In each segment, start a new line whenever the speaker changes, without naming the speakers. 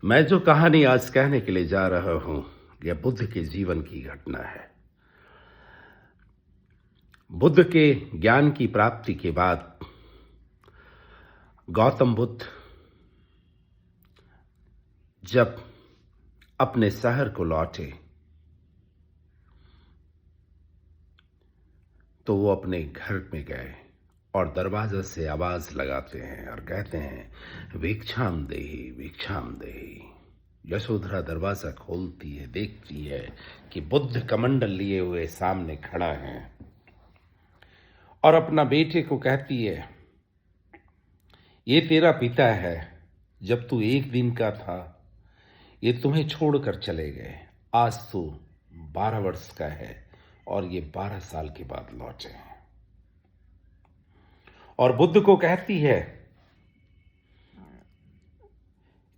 मैं जो कहानी आज कहने के लिए जा रहा हूं, यह बुद्ध के जीवन की घटना है। बुद्ध के ज्ञान की प्राप्ति के बाद गौतम बुद्ध जब अपने शहर को लौटे तो वो अपने घर में गए और दरवाजा से आवाज लगाते हैं और कहते हैं, भिक्षाम देहि, भिक्षाम देहि। यशोधरा दरवाजा खोलती है, देखती है कि बुद्ध कमंडल लिए हुए सामने खड़ा है और अपना बेटे को कहती है, ये तेरा पिता है, जब तू 1 दिन का था ये तुम्हें छोड़कर चले गए। आज तू 12 वर्ष का है और ये 12 साल के बाद लौटे हैं। और बुद्ध को कहती है,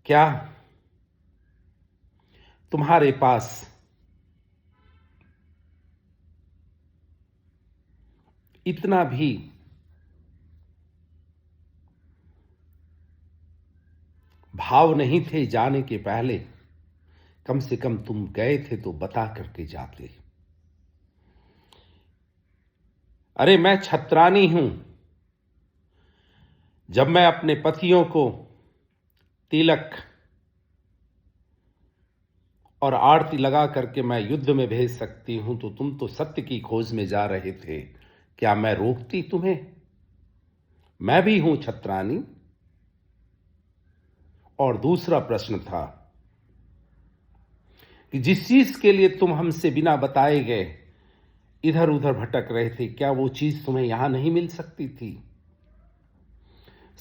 क्या तुम्हारे पास इतना भी भाव नहीं थे जाने के पहले? कम से कम तुम गए थे तो बता करके जाते। अरे मैं छत्रानी हूं। जब मैं अपने पतियों को तिलक और आरती लगा करके मैं युद्ध में भेज सकती हूं, तो तुम तो सत्य की खोज में जा रहे थे। क्या मैं रोकती तुम्हें? मैं भी हूं छत्रानी। और दूसरा प्रश्न था कि जिस चीज के लिए तुम हमसे बिना बताए गए इधर उधर भटक रहे थे, क्या वो चीज तुम्हें यहां नहीं मिल सकती थी?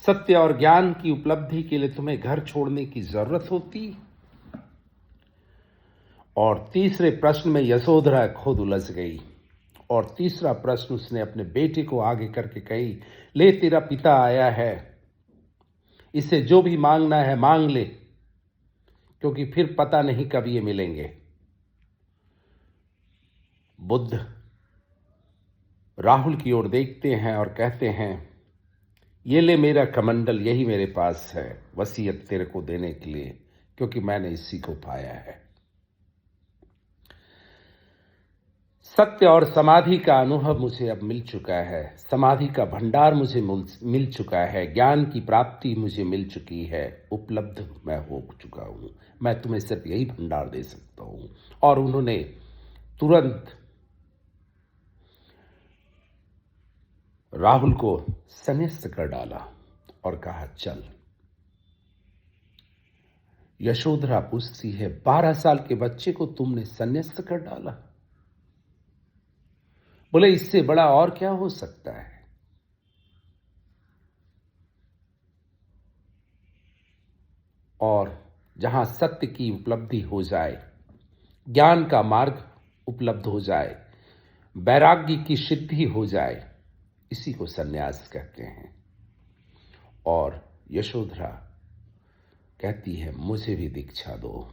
सत्य और ज्ञान की उपलब्धि के लिए तुम्हें घर छोड़ने की जरूरत होती? और तीसरे प्रश्न में यशोधरा खुद उलझ गई और तीसरा प्रश्न उसने अपने बेटे को आगे करके कही, ले तेरा पिता आया है, इसे जो भी मांगना है मांग ले, क्योंकि फिर पता नहीं कब ये मिलेंगे। बुद्ध राहुल की ओर देखते हैं और कहते हैं, ये ले मेरा कमंडल, यही मेरे पास है वसीयत तेरे को देने के लिए, क्योंकि मैंने इसी को पाया है। सत्य और समाधि का अनुभव मुझे अब मिल चुका है, समाधि का भंडार मुझे मिल चुका है, ज्ञान की प्राप्ति मुझे मिल चुकी है, उपलब्ध मैं हो चुका हूं। मैं तुम्हें सिर्फ यही भंडार दे सकता हूं। और उन्होंने तुरंत राहुल को संन्यास्त कर डाला और कहा, चल। यशोधरा पूछती है, 12 साल के बच्चे को तुमने संन्यास्त कर डाला? बोले, इससे बड़ा और क्या हो सकता है? और जहां सत्य की उपलब्धि हो जाए, ज्ञान का मार्ग उपलब्ध हो जाए, वैराग्य की सिद्धि हो जाए, इसी को सन्यास कहते हैं। और यशोधरा कहती है, मुझे भी दीक्षा दो।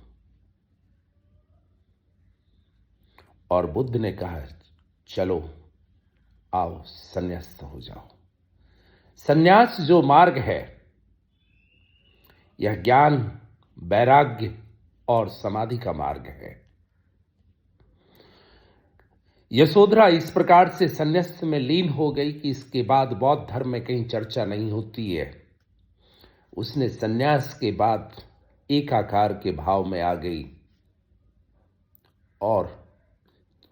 और बुद्ध ने कहा, चलो आओ संन्यास्त हो जाओ। संन्यास जो मार्ग है, यह ज्ञान, वैराग्य और समाधि का मार्ग है। यशोधरा इस प्रकार से संन्यास में लीन हो गई कि इसके बाद बौद्ध धर्म में कहीं चर्चा नहीं होती है। उसने संन्यास के बाद एकाकार के भाव में आ गई और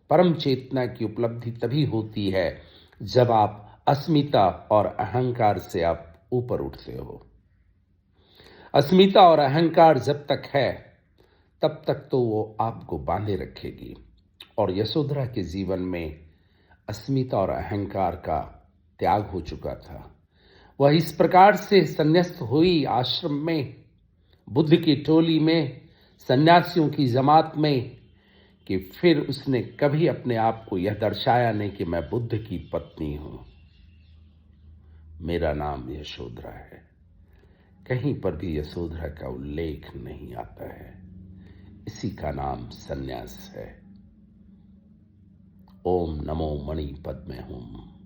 परम चेतना की उपलब्धि तभी होती है जब आप अस्मिता और अहंकार से आप ऊपर उठते हो। अस्मिता और अहंकार जब तक है तब तक तो वो आपको बांधे रखेगी। और यशोधरा के जीवन में अस्मिता और अहंकार का त्याग हो चुका था। वह इस प्रकार से संन्यास्त हुई आश्रम में, बुद्ध की टोली में, सन्यासियों की जमात में, कि फिर उसने कभी अपने आप को यह दर्शाया नहीं कि मैं बुद्ध की पत्नी हूं, मेरा नाम यशोधरा है। कहीं पर भी यशोधरा का उल्लेख नहीं आता है। इसी का नाम सन्यास है। ओम नमो मणि पद्मे हूं।